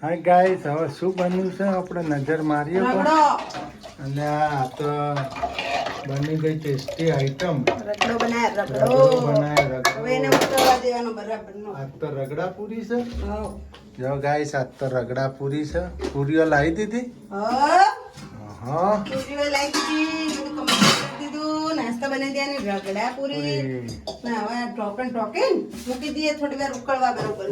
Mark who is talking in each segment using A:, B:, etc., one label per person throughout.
A: Hi guys, હવે શું બન્યું છે આપણે નજર મારીએ અને આ તો બની ગઈ ટેસ્ટી આઈટમ.
B: રગડો બનાય હવે એને ઉતરવા દેવાનો બરાબરનો.
A: આ તો રગડા પૂરી છે. જો ગાઈસ, આ તો રગડા પૂરી છે. પૂરીઓ લાવી દીધી. હા
B: પૂરીઓ લાવી દીધી, બધું કમ્પ્લીટ કરી દીધું. નાસ્તા બનાવી દેવાની રગડા પૂરી. ના હવે ઢોકે મૂકી દઈએ, થોડી વાર ઉકળવા બરોબર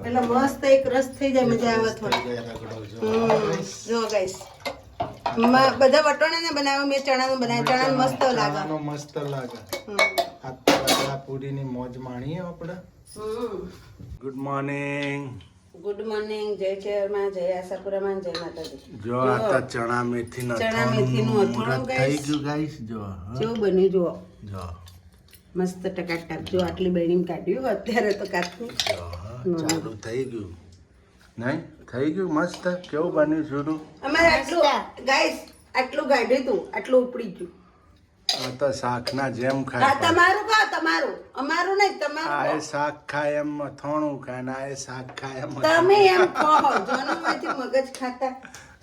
B: એટલે મસ્ત એક રસ થઈ જાય, મજા આવે થોડી. જો ગાઈસ, બધા વટોણા બનાવ્યો, મેં ચણાનું બનાવ્યું. ચણાનું મસ્ત લાગે.
A: મસ્ત લાગે. આ તો રગડા પૂરીની મોજ માણીએ આપણે. Good morning.
B: Good morning. જય ચેરમાં, જય આશાપુરામાં, જય માતાજી.
A: જો આ તો ચણા મેથીનું અથાણું થઈ ગયું ગાઈસ. જો
B: કેવું બન્યું જુઓ.
A: જો
B: મસ્ત ટકાટક. જો આટલી બહેની કાઢ્યું અત્યારે તો કાઢતું
A: ચાલુ થઈ ગયું. નહીં થઈ ગયું મસ્ત. કેવું બન્યું શુરુ?
B: અમારે આટલું ગાઈસ, આટલું કાઢ્યું હતું, આટલું ઉપડી ગયું.
A: આ તો શાકના જેમ
B: હા,
A: ખાય.
B: તમારું કા તમારું, અમારું નહીં
A: આ
B: તમારું.
A: એ શાક ખાય એમ અથાણું ખાય ને આ એ શાક ખાય એમ
B: તમે એમ કહો, જન્મમાંથી મગજ ખાતા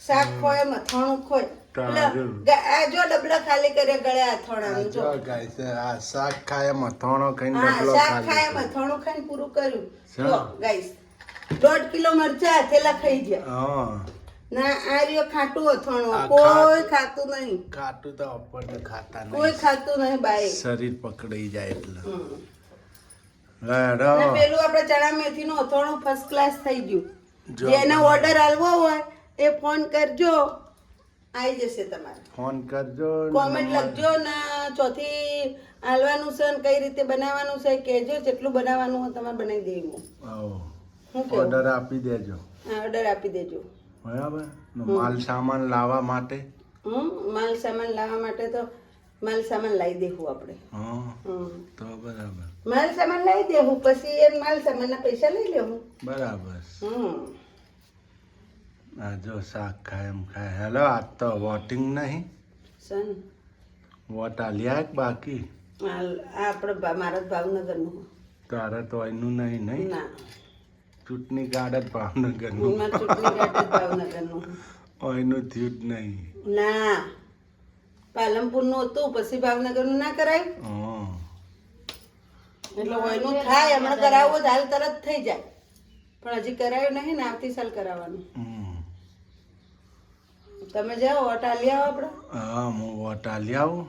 B: શાક ખોય મથાણું ખોય. આ જો ડબલા ખાલી કરે ગળે અથાણાનું. જો
A: ગાઈસ, આ શાક ખાય એમ અથાણો ખાઈને
B: હા,
A: ડબલો
B: શાક ખાય
A: ખાય.
B: એમ અથાણું ખાઈને પૂરું કર્યું. જો ગાઈસ, 1.5 કિલો મરચા થેલા ખાઈ ગયા.
A: હા,
B: ના આ રહ્યો ખાટું અથાણું, કોઈ ખાતું નહીં.
A: ખાટું તો આપણને ખાતા
B: કોઈ
A: નહીં.
B: ખાતું નહીં બાઈ.
A: શરીર પકડાઈ જાય એટલે.
B: ને પેલું આપણે ચણા મેથીનું અથાણું ફર્સ્ટ ક્લાસ થઈ ગયું.
A: જો
B: જેને ઓર્ડર આલવો હોય એ ફોન કરજો, આવી જશે તમારે.
A: ફોન કરજો.
B: કોમેન્ટ લખજો ને ચોથી આલવાનું છે ને કઈ રીતે બનાવવાનું છે કહેજો. જેટલું બનાવવાનું હોય તમારે બનાવી દેવું. શું કેવું?
A: ઓર્ડર આપી દેજો.
B: ઓર્ડર આપી દેજો.
A: બરાબર. માલ સામાન લાવવા માટે.
B: માલ સામાન લાવવા માટે તો માલ સામાન લાવી દેવું આપણે.
A: હા, તો બરાબર.
B: માલ સામાન લાવી દેવું, પછી એ માલ સામાનના પૈસા લઈ લેવું.
A: બરાબર. આ જો શાક ખાય એમ ખાય. હેલો, આજ તો વોટિંગ નહીં.
B: સન
A: વોટ આલ્યા કે બાકી?
B: આ આપણે મારા ભાવનગરનું.
A: તારે તો એનું નહીં. નહીં,
B: ના,
A: ચૂંટણી કાર્ડ જ ભાવનગરનું.
B: મારું ચૂંટણી કાર્ડ જ ભાવનગરનું.
A: એનું થયું જ નહીં.
B: ના, પાલનપુરનું હતું, પછી ભાવનગરનું ના કરાય. એટલે એનું થાય. હમણાં કરાવવું તો હાલ તરત થઈ જાય, પણ હજી કરાયું નહીં ને, આવતી સાલ કરાવવાનું. તમે જાઓ વોટ આલી આવો આપણે.
A: હા, હું વોટ આલી આવું.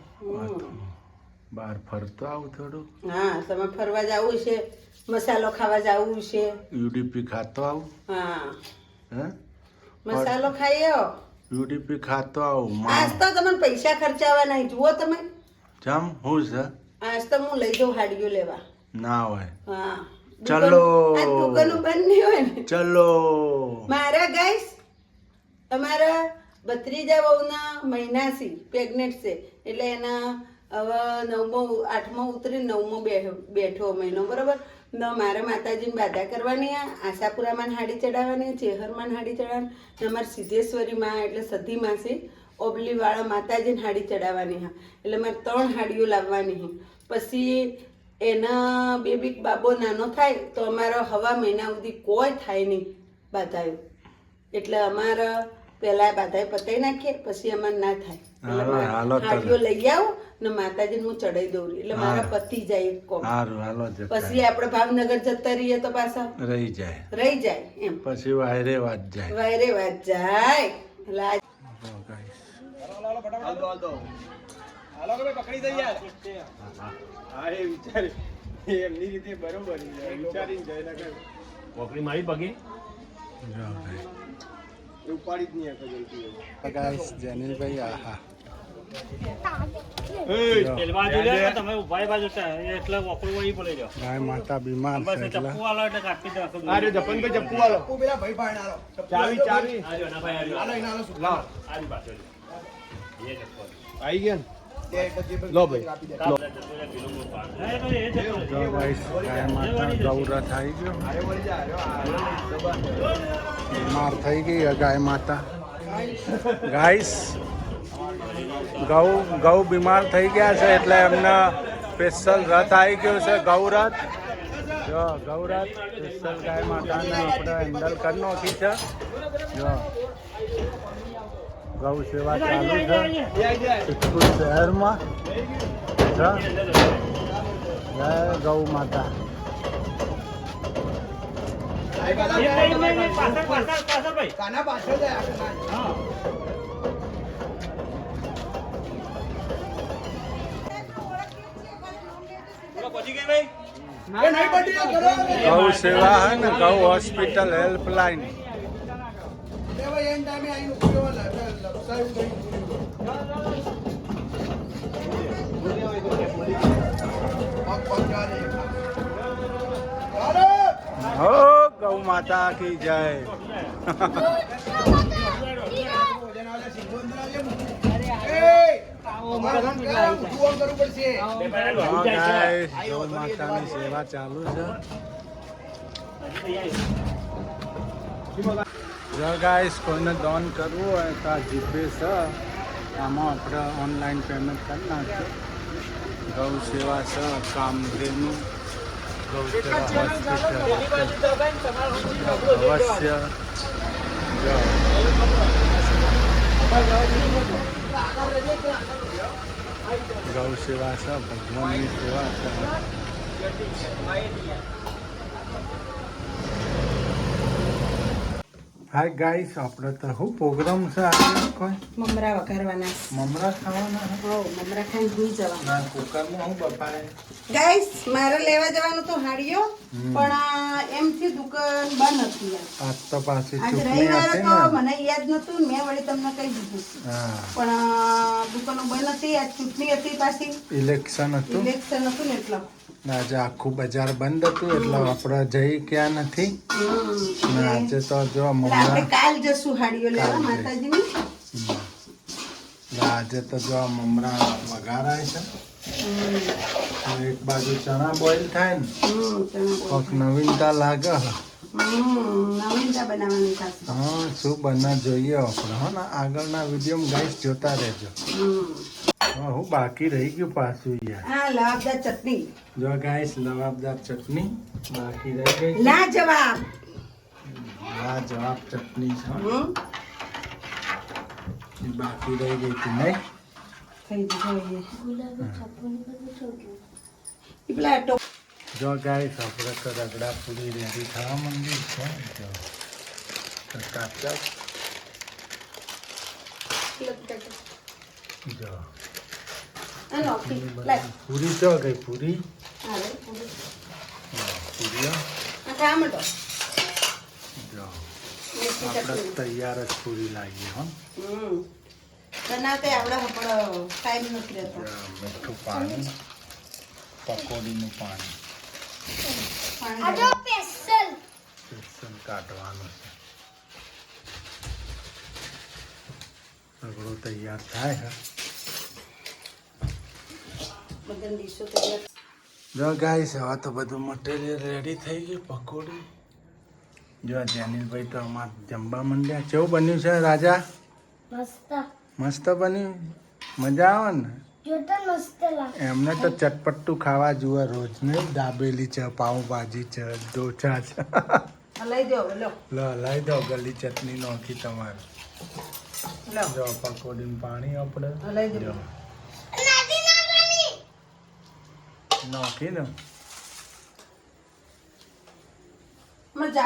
A: બહાર ફરતો આવું થોડું.
B: હા, તમે ફરવા જવું છે, મસાલો ખાવા જવું છે.
A: યુડીપી ખાતો આવું.
B: હા,
A: હે,
B: મસાલો ખાઈ આવો.
A: યુડીપી ખાતો આવું.
B: આજ તો તમને પૈસા ખર્ચાવા નહીં. જુઓ તમે,
A: જમ હું છે.
B: આજ તો હું લઈ જાઉં હાડીઓ લેવા.
A: ના હોય.
B: હા,
A: ચલો.
B: આ દુકાનો બંધ નહીં હોય ને.
A: ચલો.
B: મારા ગાઈસ, તમારા ભત્રીજા વહુના મહિનાથી પ્રેગ્નેન્ટ છે, એટલે એના હવે 8મો ઉતરી 9મો બેઠો મહિનો. બરોબર. મારા માતાજીને બાધા કરવાની, આશાપુરામાં હાડી ચડાવવાની, ચેહરમાં હાડી ચડાવવાની, અમારે સિદ્ધેશ્વરીમાં એટલે સધી માસી ઓબલીવાળા માતાજીને હાડી ચડાવવાની. હા, એટલે મારે 3 હાડીઓ લાવવાની. પછી એના બેબી બાબો નાનો થાય તો અમારો હવા મહિના સુધી કોઈ થાય નહીં બાધાયું. એટલે અમારે પેલા બાધાએ પતાવી નાખીએ, પછી અમારે ના થાય. હાડીઓ લઈ આવો ને માતાજીને હું ચડાવી દઉં, એટલે મારા પતિ જાય. પછી આપણે ભાવનગર જતા રહીએ તો પાછા રહી જાય એમ. પછી વાયરે વાત જાય.
C: મારી પગે
A: જેનીલભાઈ, આહા ગાય માતા બીમાર છે એટલે
C: આવી ગયા. લો ભાઈ,
A: ગાય માતા ગૌરથ આવી ગયો. બીમાર થઈ ગઈ ગાય માતા. ગાઈસ, ગૌ બીમાર થઈ ગયા છે એટલે એમને સ્પેશિયલ રથ આવી ગયો છે, ગૌ રથ. જો ગૌરાજ સ્પેશિયલ ગાય માતાને આપણે હેન્ડલ કરી નાખી છે જો ગૌ સેવા ચાલુ છે સિદ્ધપુર શહેરમાં જો જય ગૌ માતા ગૌ સેવા હે ને ગૌ હોસ્પિટલ હેલ્પલાઇન हो गौ माता की जय ગૌ માતાની સેવા ચાલુ છે જો ગાઈસ કોઈને દાન કરવું હોય તો આ જીપે છે આમાં આપણે ઓનલાઈન પેમેન્ટ કરી નાખીએ ગૌ સેવા છે કામધેનુ ગૌ સેવા હોસ્પિટલ અવશ્ય ગૌ સેવા છે ભગવાનની સેવા છે હાય ગાઈસ આપણે તો શું પ્રોગ્રામ છે આજે કોઈ
B: મમરા વઘારવાના
A: મમરા ખાવાના
B: હો મમરા ખાઈને ભૂઈ જવાના
A: ના કુકરમાં હું બફારે
B: ગાઈસ મારે લેવા જવાનું તો હાડીઓ પણ એમથી દુકાન બંધ હતી
A: આજ તો પાછી
B: આજ
A: ચૂંટણી
B: રવિવારે
A: હતી
B: તો
A: ને
B: મને યાદ નતું ને મેં વળી તમને કહી દીધું
A: હા
B: પણ દુકાનો બંધ હતી આજ ચૂંટણી હતી પાછી
A: ઇલેક્શન હતું
B: ઇલેક્શન હતું ને એટલે
A: ને આજે આખું બજાર બંધ હતું એટલે આપણે જઈ ક્યાં નથી ને આજે તો જો
B: એટલે આપણે
A: મમરા
B: કાલ જશું હાડીઓ લેવા માતાજીની
A: ને આજે તો જો મમરા વઘારાય છે એક બાજુ ચણા બોઇલ થાય ને કોઈક નવીનતા લાગે
B: નવીનતા બનાવવાની થશે
A: હા શું બના જોઈએ આપણે હો ને આગળના વિડીયો ગાઈસ જોતા રહેજો હા હું બાકી રહી ગયું પાછું યાર
B: હા લવાબદાર ચટણી
A: જો ગાઈસ લવાબદાર ચટણી બાકી રહી ગઈ
B: લાજવાબ
A: જવાબ ચટણી છે એ બાકી રહી ગઈ હતી નહીં
B: થઈ જશે પેલા
A: જો ગાઈસ આપણે તો રગડા પૂરી રેડી થવા માંડી છે જો કાચા જો પૂરી તો ગઈ પૂરી પૂરીઓ જો આપણે તૈયાર જ પૂરી લાગીએ હો
B: બનાવતે આપણે ટાઈમ નથી રહેતો
A: મીઠું પાણી પકોડીનું પાણી સ્પેશિયલ કાઢવાનું છે રગડો તૈયાર થાય હે
B: બધાની ડીશો તૈયાર
A: જો ગાઈસ હવે તો બધું મટીરિયલ રેડી થઈ ગયું પકોડી જો જેનિલભાઈ તો અમારે જમવા માંડ્યા કેવું બન્યું છે રાજા મસ્ત બન્યું મજા આવે ને એમને તો ચટપટું ખાવા જુએ રોજ ને દાબેલી છે પાઉંભાજી છે ઢોસા છે
B: લઈ દો લો
A: લઈ દો ગલી ચટણી નોખી તમારે જો પકોડીનું પાણી આપણે
B: લઈ દો
A: જો નોખી ને
B: મજા